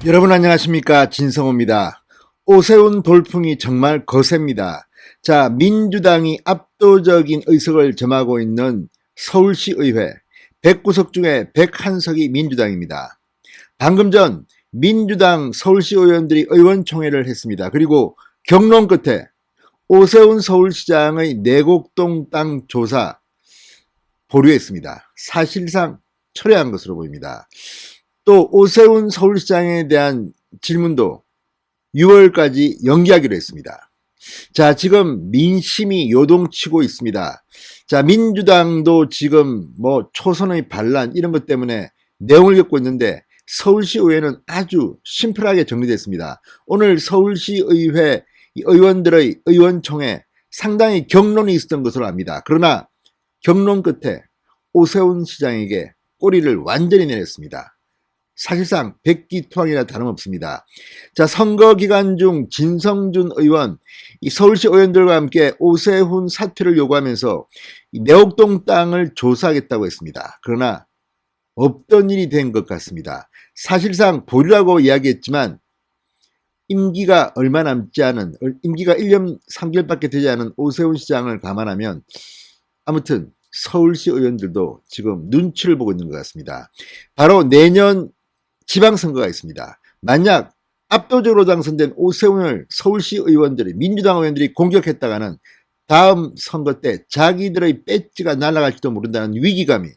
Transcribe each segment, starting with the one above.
여러분 안녕하십니까, 진성호입니다. 오세훈 돌풍이 정말 거셉니다. 자, 민주당이 압도적인 의석을 점하고 있는 서울시 의회 100구석 중에 101석이 민주당입니다. 방금 전 민주당 서울시 의원들이 의원총회를 했습니다. 그리고 경론 끝에 오세훈 서울시장의 내곡동 땅 조사 보류했습니다. 사실상 철회한 것으로 보입니다. 또 오세훈 서울시장에 대한 질문도 6월까지 연기하기로 했습니다. 자, 지금 민심이 요동치고 있습니다. 자, 민주당도 지금 뭐 초선의 반란 이런 것 때문에 내용을 겪고 있는데 서울시 의회는 아주 심플하게 정리됐습니다. 오늘 서울시 의회 의원들의 의원총회 상당히 경론이 있었던 것으로 압니다. 그러나 경론 끝에 오세훈 시장에게 꼬리를 완전히 내렸습니다. 사실상 백기투항이나 다름없습니다. 자, 선거 기간 중 진성준 의원, 이 서울시 의원들과 함께 오세훈 사퇴를 요구하면서 내곡동 땅을 조사하겠다고 했습니다. 그러나 없던 일이 된 것 같습니다. 사실상 보류라고 이야기했지만 임기가 얼마 남지 않은, 임기가 1년 3개월밖에 되지 않은 오세훈 시장을 감안하면 아무튼 서울시 의원들도 지금 눈치를 보고 있는 것 같습니다. 바로 내년 지방선거가 있습니다. 만약 압도적으로 당선된 오세훈을 서울시 의원들이, 민주당 의원들이 공격했다가는 다음 선거 때 자기들의 배지가 날아갈지도 모른다는 위기감이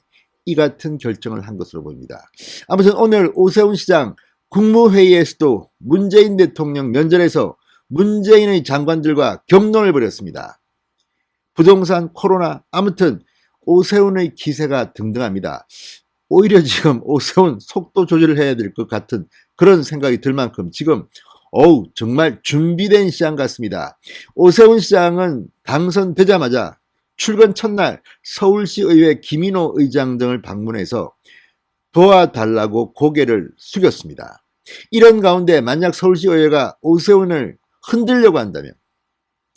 이 같은 결정을 한 것으로 보입니다. 아무튼 오늘 오세훈 시장 국무회의에서도 문재인 대통령 면전에서 문재인의 장관들과 격론을 벌였습니다. 부동산, 코로나, 아무튼 오세훈의 기세가 등등합니다. 오히려 지금 오세훈 속도 조절을 해야 될 것 같은 그런 생각이 들 만큼 지금 정말 준비된 시장 같습니다. 오세훈 시장은 당선되자마자 출근 첫날 서울시 의회 김인호 의장 등을 방문해서 도와달라고 고개를 숙였습니다. 이런 가운데 만약 서울시 의회가 오세훈을 흔들려고 한다면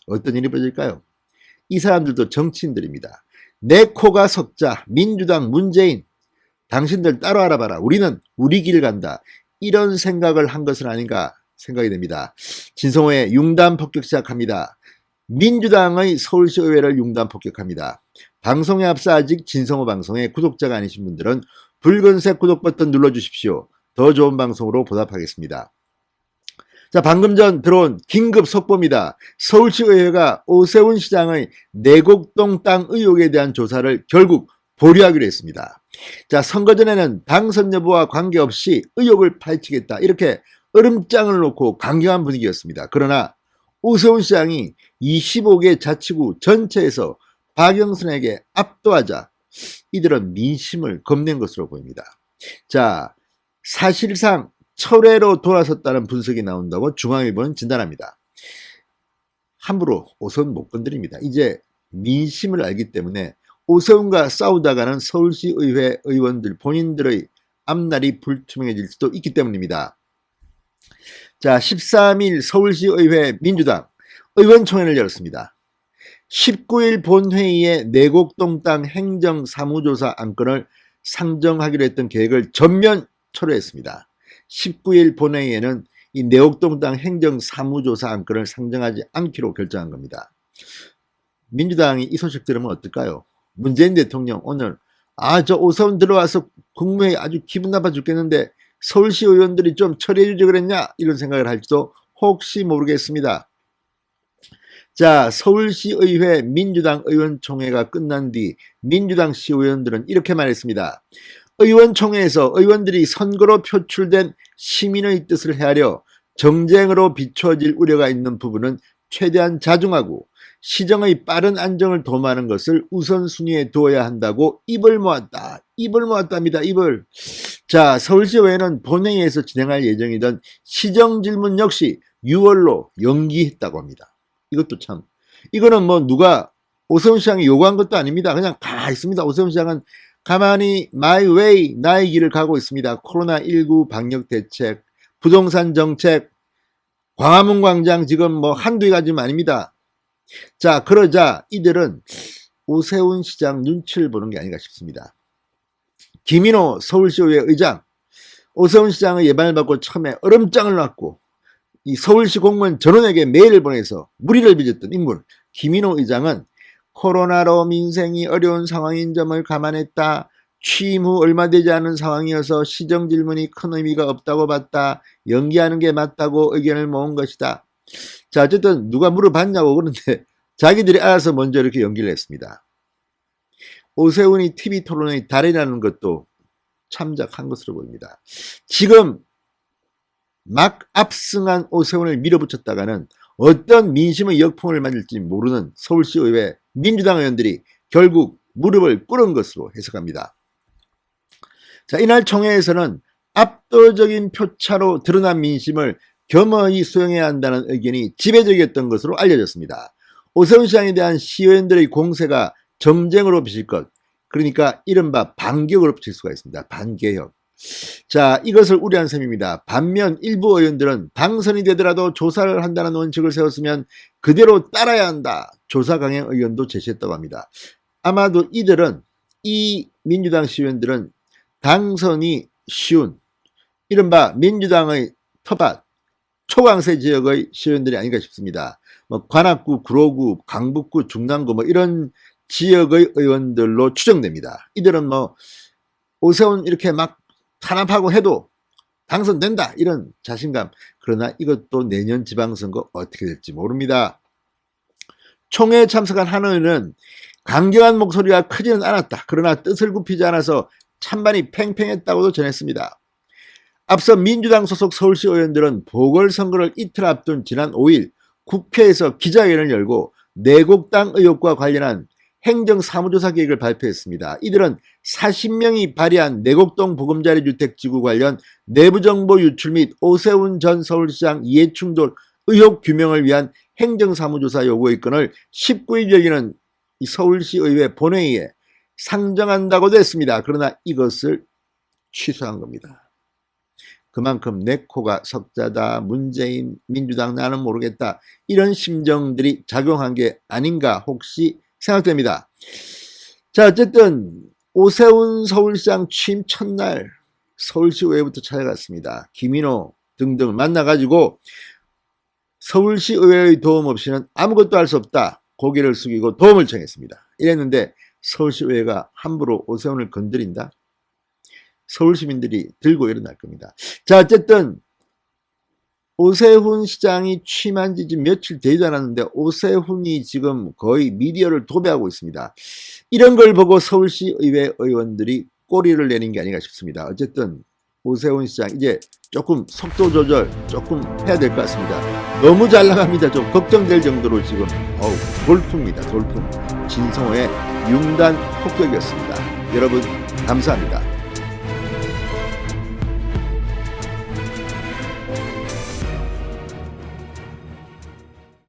어떤 일이 벌어질까요? 이 사람들도 정치인들입니다. 내 코가 석자, 민주당, 문재인, 당신들 따로 알아봐라. 우리는 우리 길 간다. 이런 생각을 한 것은 아닌가 생각이 됩니다. 진성호의 융단 폭격 시작합니다. 민주당의 서울시 의회를 융단 폭격합니다. 방송에 앞서 아직 진성호 방송의 구독자가 아니신 분들은 붉은색 구독 버튼 눌러주십시오. 더 좋은 방송으로 보답하겠습니다. 자, 방금 전 들어온 긴급 속보입니다. 서울시 의회가 오세훈 시장의 내곡동 땅 의혹에 대한 조사를 결국 보류하기로 했습니다. 자, 선거 전에는 당선 여부와 관계없이 의혹을 파헤치겠다 이렇게 얼음장을 놓고 강경한 분위기였습니다. 그러나 오세훈 시장이 25개 자치구 전체에서 박영선에게 압도하자 이들은 민심을 겁낸 것으로 보입니다. 자, 사실상 철회로 돌아섰다는 분석이 나온다고 중앙일보는 진단합니다. 함부로 오세훈 못 건드립니다. 이제 민심을 알기 때문에 오세훈과 싸우다가는 서울시 의회 의원들 본인들의 앞날이 불투명해질 수도 있기 때문입니다. 자, 13일 서울시 의회 민주당 의원총회를 열었습니다. 19일 본회의에 내곡동 땅 행정사무조사 안건을 상정하기로 했던 계획을 전면 철회했습니다. 19일 본회의에는 이 내곡동 땅 행정사무조사 안건을 상정하지 않기로 결정한 겁니다. 민주당이 이 소식 들으면 어떨까요? 문재인 대통령 오늘 저 오세훈 들어와서 국무회의 아주 기분 나빠 죽겠는데 서울시 의원들이 좀 처리해 주지 그랬냐 이런 생각을 할지도 혹시 모르겠습니다. 자, 서울시의회 민주당 의원총회가 끝난 뒤 민주당 시의원들은 이렇게 말했습니다. 의원총회에서 의원들이 선거로 표출된 시민의 뜻을 헤아려 정쟁으로 비춰질 우려가 있는 부분은 최대한 자중하고 시정의 빠른 안정을 도모하는 것을 우선순위에 두어야 한다고 입을 모았답니다. 자, 서울시의회는 본회의에서 진행할 예정이던 시정질문 역시 6월로 연기했다고 합니다. 이것도 참, 이거는 뭐 누가 오세훈 시장이 요구한 것도 아닙니다. 그냥 가만히 있습니다. 오세훈 시장은 가만히 my way, 나의 길을 가고 있습니다. 코로나19 방역 대책, 부동산 정책, 광화문 광장 지금 뭐 한두 가지만 아닙니다. 자, 그러자 이들은 오세훈 시장 눈치를 보는 게 아닌가 싶습니다. 김인호 서울시의회 의장, 오세훈 시장의 예방을 받고 처음에 얼음장을 놨고 이 서울시 공무원 전원에게 메일을 보내서 물의를 빚었던 인물 김인호 의장은 코로나로 민생이 어려운 상황인 점을 감안했다. 취임 후 얼마 되지 않은 상황이어서 시정 질문이 큰 의미가 없다고 봤다. 연기하는 게 맞다고 의견을 모은 것이다. 자, 어쨌든 누가 물어봤냐고 그러는데 자기들이 알아서 먼저 이렇게 연기를 했습니다. 오세훈이 TV 토론의 달인이라는 것도 참작한 것으로 보입니다. 지금 막 압승한 오세훈을 밀어붙였다가는 어떤 민심의 역풍을 맞을지 모르는 서울시 의회 민주당 의원들이 결국 무릎을 꿇은 것으로 해석합니다. 자, 이날 총회에서는 압도적인 표차로 드러난 민심을 겸허히 수용해야 한다는 의견이 지배적이었던 것으로 알려졌습니다. 오세훈 시장에 대한 시의원들의 공세가 정쟁으로 비칠 것, 그러니까 이른바 반격으로 비칠 수가 있습니다. 반개혁. 자, 이것을 우려한 셈입니다. 반면 일부 의원들은 당선이 되더라도 조사를 한다는 원칙을 세웠으면 그대로 따라야 한다. 조사 강행 의견도 제시했다고 합니다. 아마도 이 민주당 시의원들은 당선이 쉬운 이른바 민주당의 텃밭 초강세 지역의 시의원들이 아닌가 싶습니다. 관악구, 구로구, 강북구, 중랑구 이런 지역의 의원들로 추정됩니다. 이들은 오세훈 이렇게 막 탄압하고 해도 당선된다 이런 자신감. 그러나 이것도 내년 지방선거 어떻게 될지 모릅니다. 총회에 참석한 한 의원은 강경한 목소리가 크지는 않았다. 그러나 뜻을 굽히지 않아서 찬반이 팽팽했다고도 전했습니다. 앞서 민주당 소속 서울시 의원들은 보궐선거를 이틀 앞둔 지난 5일 국회에서 기자회견을 열고 내곡당 의혹과 관련한 행정사무조사 계획을 발표했습니다. 이들은 40명이 발의한 내곡동 보금자리 주택지구 관련 내부정보 유출 및 오세훈 전 서울시장 이해충돌 의혹 규명을 위한 행정사무조사 요구의 건을 19일 열리는 서울시의회 본회의에 상정한다고도 했습니다. 그러나 이것을 취소한 겁니다. 그만큼 내 코가 석자다, 문재인, 민주당 나는 모르겠다 이런 심정들이 작용한 게 아닌가 혹시 생각됩니다. 자, 어쨌든 오세훈 서울시장 취임 첫날 서울시의회부터 찾아갔습니다. 김인호 등등을 만나가지고 서울시의회의 도움 없이는 아무것도 할 수 없다. 고개를 숙이고 도움을 청했습니다. 이랬는데 서울시의회가 함부로 오세훈을 건드린다? 서울 시민들이 들고 일어날 겁니다. 자, 어쨌든 오세훈 시장이 취임한 지 지금 며칠 되지도 않았는데 오세훈이 지금 거의 미디어를 도배하고 있습니다. 이런 걸 보고 서울시 의회 의원들이 꼬리를 내는 게 아닌가 싶습니다. 어쨌든 오세훈 시장 이제 조금 속도 조절 조금 해야 될 것 같습니다. 너무 잘 나갑니다. 좀 걱정될 정도로 지금 돌풍입니다. 돌풍. 진성호의 융단 폭격이었습니다. 여러분 감사합니다.